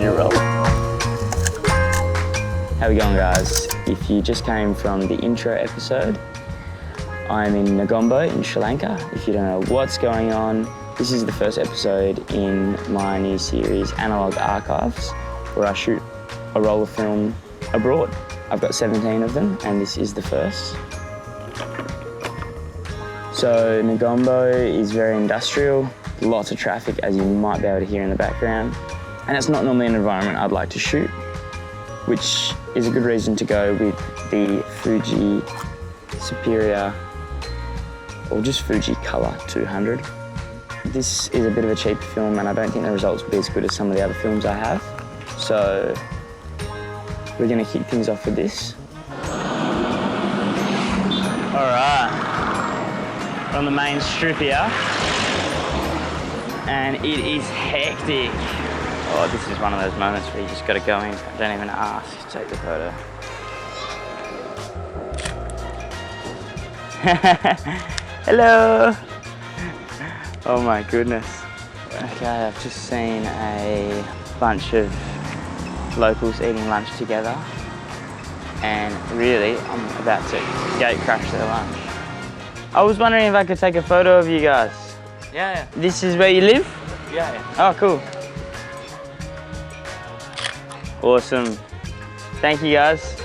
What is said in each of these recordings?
your role. How we going, guys? If you just came from the intro episode, I'm in Negombo in Sri Lanka. If you don't know what's going on, this is the first episode in my new series, Analog Archives, where I shoot a roll of film abroad. I've got 17 of them, and this is the first. So Negombo is very industrial, lots of traffic, as you might be able to hear in the background. And it's not normally an environment I'd like to shoot, which is a good reason to go with the Fuji Superior, or just Fujicolor 200. This is a bit of a cheaper film, and I don't think the results will be as good as some of the other films I have. So we're gonna kick things off with this. All right, we're on the main strip here, and it is hectic. Oh, this is one of those moments where you just gotta go in, don't even ask, take the photo. Hello. Oh my goodness. Okay, I've just seen a bunch of locals eating lunch together, and really, I'm about to gate crash their lunch. I was wondering if I could take a photo of you guys. Yeah. This is where you live? Yeah. Oh, cool. Awesome. Thank you, guys.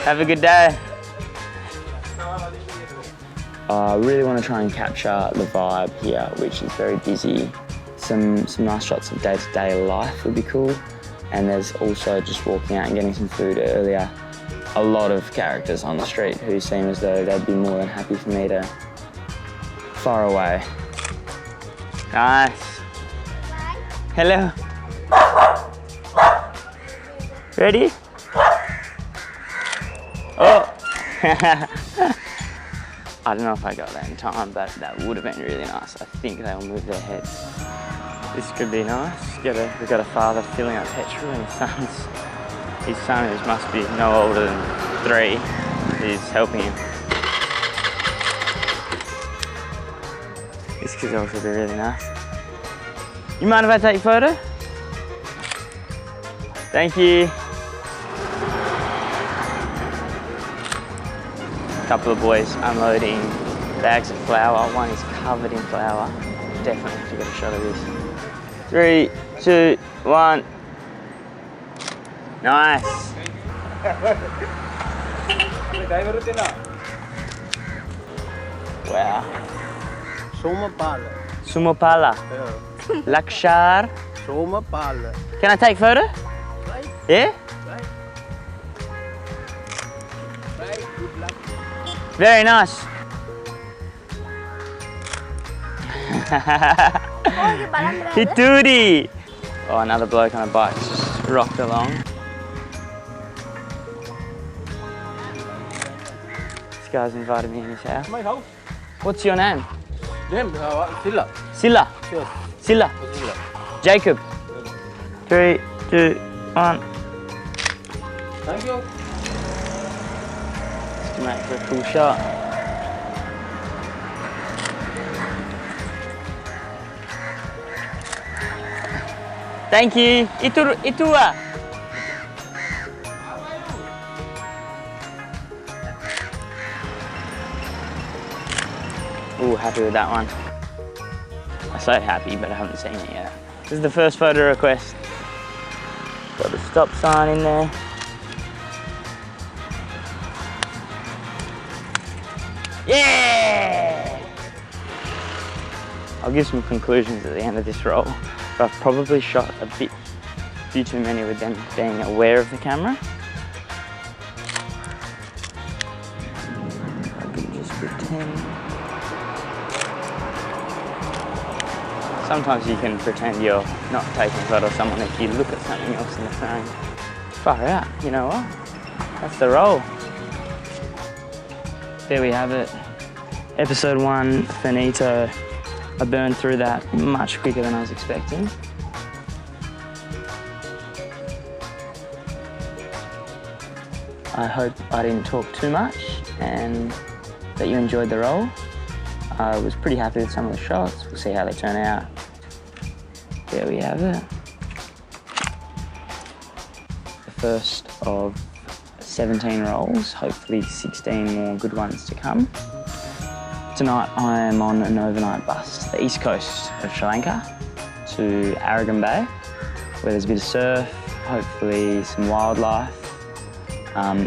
Have a good day. I really want to try and capture the vibe here, which is very busy. Some nice shots of day-to-day life would be cool. And there's also just walking out and getting some food earlier. A lot of characters on the street who seem as though they'd be more than happy for me to fire away. Nice. Hello. Ready? Oh. I don't know if I got that in time, but that would have been really nice. I think they'll move their heads. This could be nice. We've got a father filling up petrol, and his son, who must be no older than 3, is helping him. This could also be really nice. You mind if I take a photo? Thank you. A couple of boys unloading bags of flour. One is covered in flour. Definitely have to get a shot of this. 3, 2, 1. Nice. Wow. Sumapala. Lakshar. Can I take photo? Yeah? Very nice. Hituri. Oh, another bloke on a bike just rocked along. This guy's invited me in his house. My house. What's your name? Name Silla. Silla. Yes. Silla. Silla. Jacob. 3, 2, 1. Thank you. Just to make for a cool shot. Thank you. Itua. Ooh, happy with that one. I'm so happy, but I haven't seen it yet. This is the first photo request. Got the stop sign in there. Yeah! I'll give some conclusions at the end of this roll. But I've probably shot a few too many with them being aware of the camera. I can just pretend. Sometimes you can pretend you're not taking a photo of someone if you look at something else in the frame. Far out, you know what? That's the roll. There we have it. Episode 1, finito. I burned through that much quicker than I was expecting. I hope I didn't talk too much and that you enjoyed the roll. I was pretty happy with some of the shots. We'll see how they turn out. There we have it. first of 17 rolls, hopefully 16 more good ones to come. Tonight I am on an overnight bus to the east coast of Sri Lanka to Aragon Bay, where there's a bit of surf, hopefully some wildlife,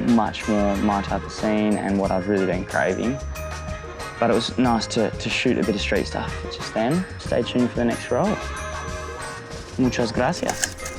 much more my type of scene and what I've really been craving. But it was nice to shoot a bit of street stuff just then. Stay tuned for the next roll. Muchas gracias.